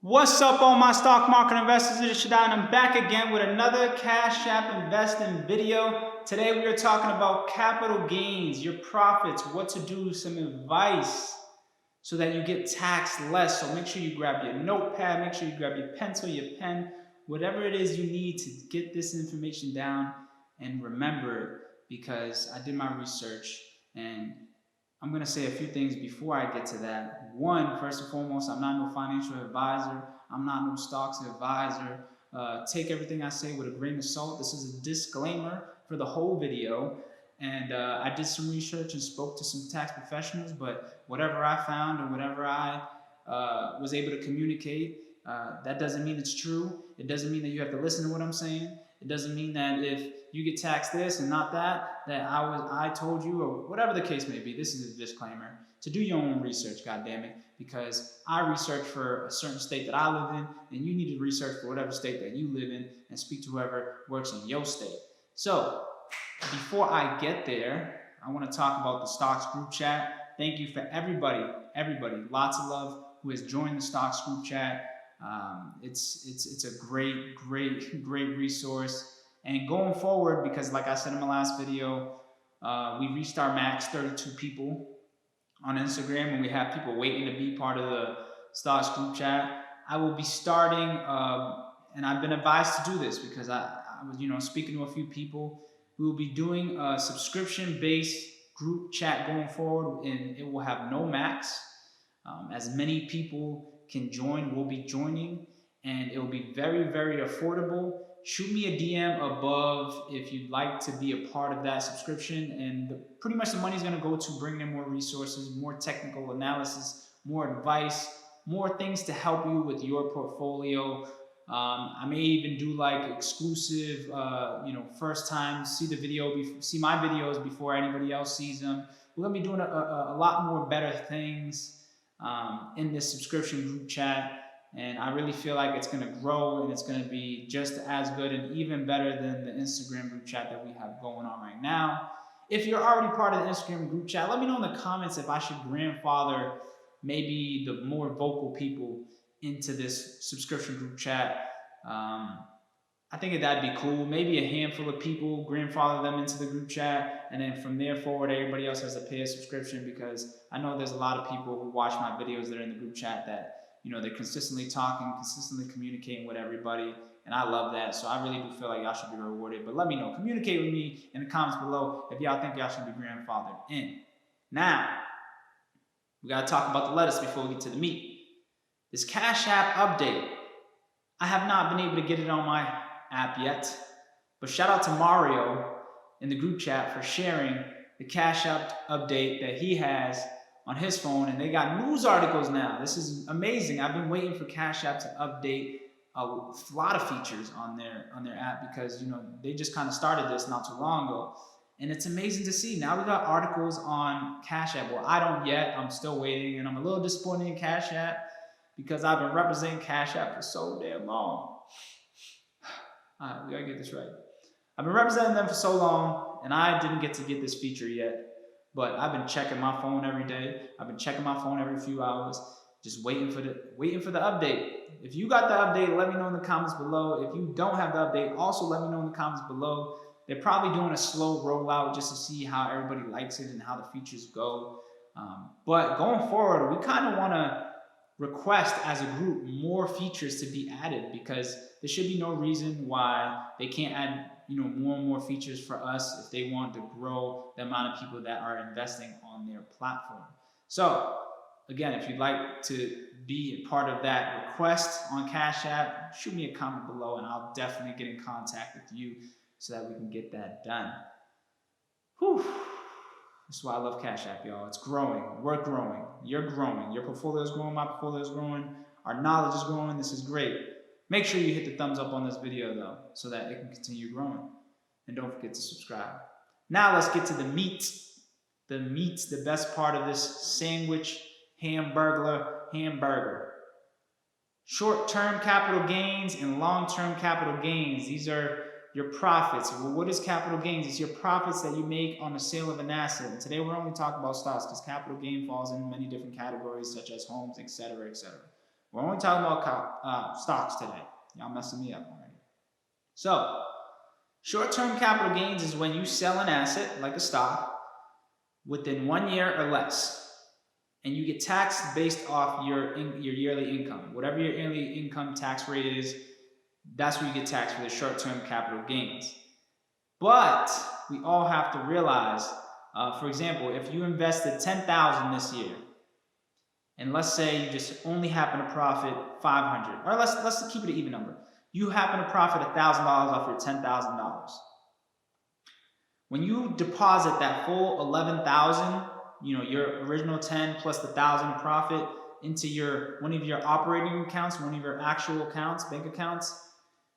What's up, all my stock market investors? It is ShPena, and I'm back again with another Cash App investing video. Today we are talking about capital gains, your profits, what to do, some advice so that you get taxed less. So make sure you grab your notepad, make sure you grab your pencil, your pen, whatever it is you need to get this information down and remember it, because I did my research and I'm going to say a few things before I get to that. One, first and foremost, I'm not no financial advisor. I'm not no stocks advisor. Take everything I say with a grain of salt. This is a disclaimer for the whole video. And I did some research and spoke to some tax professionals, but whatever I found and whatever I was able to communicate, that doesn't mean it's true. It doesn't mean that you have to listen to what I'm saying. It doesn't mean that if you get taxed this and not that, that I told you, or whatever the case may be. This is a disclaimer to do your own research, goddammit, because I research for a certain state that I live in, and you need to research for whatever state that you live in and speak to whoever works in your state. So before I get there, I want to talk about the stocks group chat. Thank you for everybody, lots of love who has joined the stocks group chat. It's a great resource. And going forward, because like I said in my last video, we reached our max 32 people on Instagram, and we have people waiting to be part of the stocks group chat. I will be starting, and I've been advised to do this because I was speaking to a few people. We will be doing a subscription-based group chat going forward, and it will have no max. As many people can join, will be joining, and it will be very affordable. Shoot me a DM above if you'd like to be a part of that subscription, and pretty much the money is going to go to bring in more resources, more technical analysis, more advice, more things to help you with your portfolio. I may even do like exclusive, first time see my videos before anybody else sees them. We're gonna be doing a lot more better things in this subscription group chat. And I really feel like it's going to grow, and it's going to be just as good and even better than the Instagram group chat that we have going on right now. If you're already part of the Instagram group chat, let me know in the comments if I should grandfather maybe the more vocal people into this subscription group chat. I think that'd be cool. Maybe a handful of people, grandfather them into the group chat, and then from there forward, everybody else has to pay a subscription, because I know there's a lot of people who watch my videos that are in the group chat that they're consistently talking, consistently communicating with everybody, and I love that. So I really do feel like y'all should be rewarded. But let me know. Communicate with me in the comments below if y'all think y'all should be grandfathered in. Now, we got to talk about the lettuce before we get to the meat. This Cash App update, I have not been able to get it on my app yet, but shout out to Mario in the group chat for sharing the Cash App update that he has on his phone, and they got news articles now. This is amazing. I've been waiting for Cash App to update a lot of features on their app, because they just kind of started this not too long ago, and it's amazing to see. Now we got articles on Cash App. Well, I don't yet. I'm still waiting, and I'm a little disappointed in Cash App because I've been representing Cash App for so damn long. We gotta get this right. I've been representing them for so long, and I didn't get to get this feature yet. But I've been checking my phone every day. I've been checking my phone every few hours, just waiting for the update. If you got the update, let me know in the comments below. If you don't have the update, also let me know in the comments below. They're probably doing a slow rollout just to see how everybody likes it and how the features go. But going forward, we kind of want to request as a group more features to be added, because there should be no reason why they can't add more and more features for us if they want to grow the amount of people that are investing on their platform. So again, if you'd like to be a part of that request on Cash App, shoot me a comment below, and I'll definitely get in contact with you so that we can get that done. Whew. That's why I love Cash App, y'all. It's growing. We're growing. You're growing. Your portfolio is growing. My portfolio is growing. Our knowledge is growing. This is great. Make sure you hit the thumbs up on this video, though, so that it can continue growing. And don't forget to subscribe. Now let's get to the meat. The meat, the best part of this sandwich, hamburger. Short-term capital gains and long-term capital gains. These are your profits. Well, what is capital gains? It's your profits that you make on the sale of an asset. And today we're only talking about stocks, because capital gain falls in many different categories, such as homes, etc., etc. We're only talking about stocks today. Y'all messing me up already. So, short-term capital gains is when you sell an asset, like a stock, within 1 year or less. And you get taxed based off your yearly income. Whatever your yearly income tax rate is, that's where you get taxed for the short-term capital gains. But we all have to realize, for example, if you invested $10,000 this year, and let's say you just only happen to profit $500, or let's keep it an even number. You happen to profit $1,000 off your $10,000. When you deposit that full 11,000, your original 10 plus the 1,000 profit into one of your operating accounts, one of your actual accounts, bank accounts,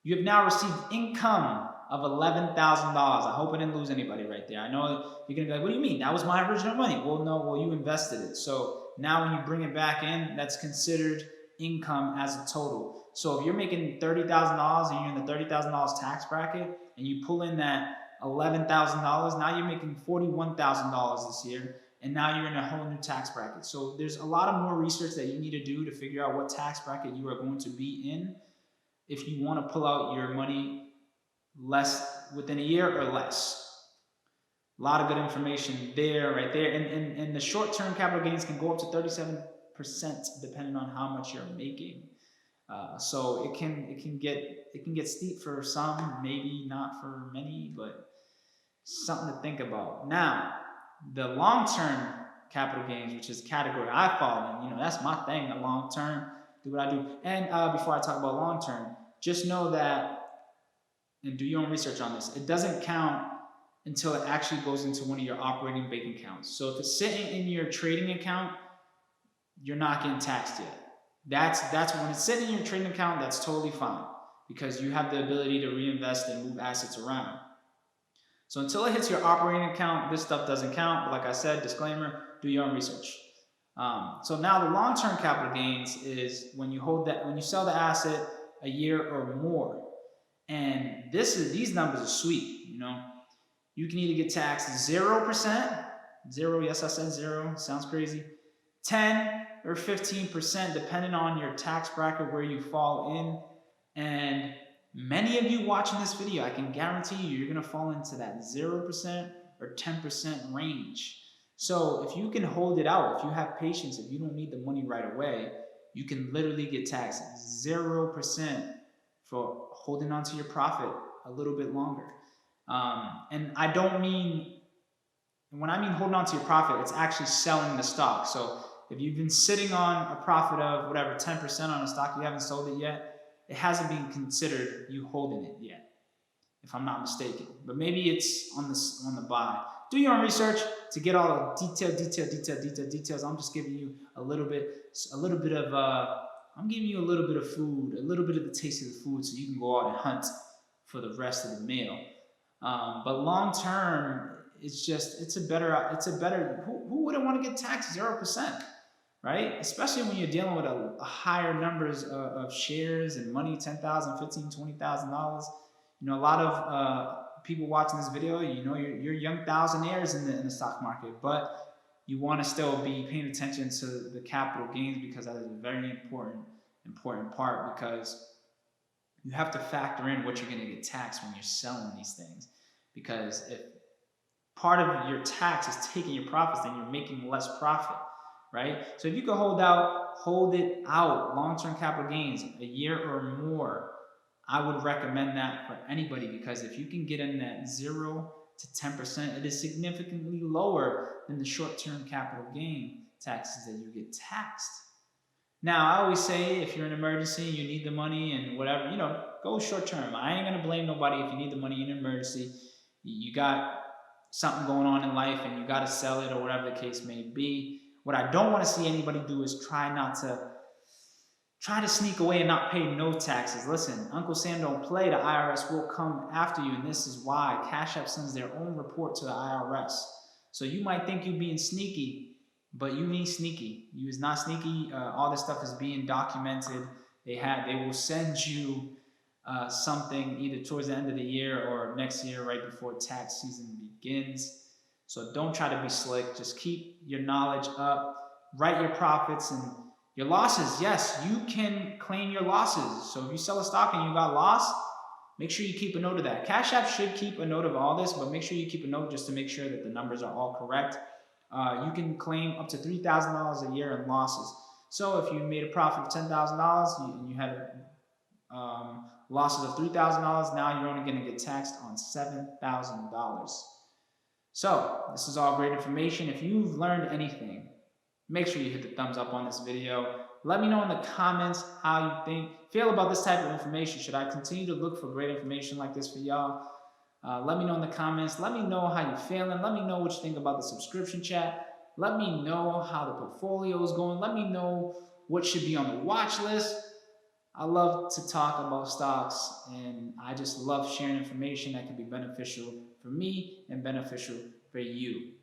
you have now received income of $11,000. I hope I didn't lose anybody right there. I know you're gonna be like, what do you mean? That was my original money. Well, no, you invested it. So now when you bring it back in, that's considered income as a total. So if you're making $30,000 and you're in the $30,000 tax bracket and you pull in that $11,000, now you're making $41,000 this year, and now you're in a whole new tax bracket. So there's a lot of more research that you need to do to figure out what tax bracket you are going to be in if you want to pull out your money within a year or less. A lot of good information there, right there. And the short-term capital gains can go up to 37% depending on how much you're making. So it can get steep for some, maybe not for many, but something to think about. Now, the long-term capital gains, which is category I fall in, that's my thing, the long-term, do what I do. And before I talk about long-term, just know that, and do your own research on this, it doesn't count until it actually goes into one of your operating bank accounts. So if it's sitting in your trading account, you're not getting taxed yet. That's when it's sitting in your trading account, that's totally fine because you have the ability to reinvest and move assets around. So until it hits your operating account, this stuff doesn't count. But like I said, disclaimer, do your own research. So now the long-term capital gains is when you sell the asset a year or more. And these numbers are sweet, You can either get taxed 0%, yes, I said 0, sounds crazy, 10 or 15%, depending on your tax bracket where you fall in. And many of you watching this video, I can guarantee you're going to fall into that 0% or 10% range. So if you can hold it out, if you have patience, if you don't need the money right away, you can literally get taxed 0% for holding on to your profit a little bit longer. And I don't mean, when I mean holding on to your profit, it's actually selling the stock. So if you've been sitting on a profit of whatever, 10% on a stock, you haven't sold it yet, it hasn't been considered you holding it yet, if I'm not mistaken. But maybe it's on the buy. Do your own research to get all the details. I'm just giving you I'm giving you a little bit of food, a little bit of the taste of the food so you can go out and hunt for the rest of the meal. But long term, it's a better, who wouldn't want to get taxed 0%, right? Especially when you're dealing with a higher numbers of shares and money, $10,000, $15,000, $20,000. A lot of people watching this video, you're young thousandaires in the stock market, but you want to still be paying attention to the capital gains because that is a very important part, because you have to factor in what you're going to get taxed when you're selling these things. Because if part of your tax is taking your profits, then you're making less profit, right? So if you can hold it out, long-term capital gains, a year or more, I would recommend that for anybody, because if you can get in that 0 to 10%, it is significantly lower than the short-term capital gain taxes that you get taxed. Now, I always say if you're in an emergency, you need the money and whatever, go short-term. I ain't going to blame nobody if you need the money in an emergency. You got something going on in life and you got to sell it or whatever the case may be. What I don't want to see anybody do is try to sneak away and not pay no taxes. Listen, Uncle Sam don't play. The IRS will come after you, and this is why Cashapp sends their own report to the IRS. So you might think you're being sneaky, but you ain't sneaky. You is not sneaky. All this stuff is being documented. They will send you something either towards the end of the year or next year, right before tax season begins. So don't try to be slick. Just keep your knowledge up. Write your profits and Your losses, yes, you can claim your losses. So if you sell a stock and you got lost, make sure you keep a note of that. Cash App should keep a note of all this, but make sure you keep a note just to make sure that the numbers are all correct. You can claim up to $3,000 a year in losses. So if you made a profit of $10,000 and you had losses of $3,000, now you're only going to get taxed on $7,000. So this is all great information. If you've learned anything, make sure you hit the thumbs up on this video. Let me know in the comments how you feel about this type of information. Should I continue to look for great information like this for y'all? Let me know in the comments. Let me know how you're feeling. Let me know what you think about the subscription chat. Let me know how the portfolio is going. Let me know what should be on the watch list. I love to talk about stocks, and I just love sharing information that can be beneficial for me and beneficial for you.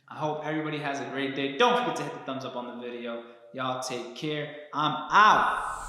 I hope everybody has a great day. Don't forget to hit the thumbs up on the video. Y'all take care. I'm out.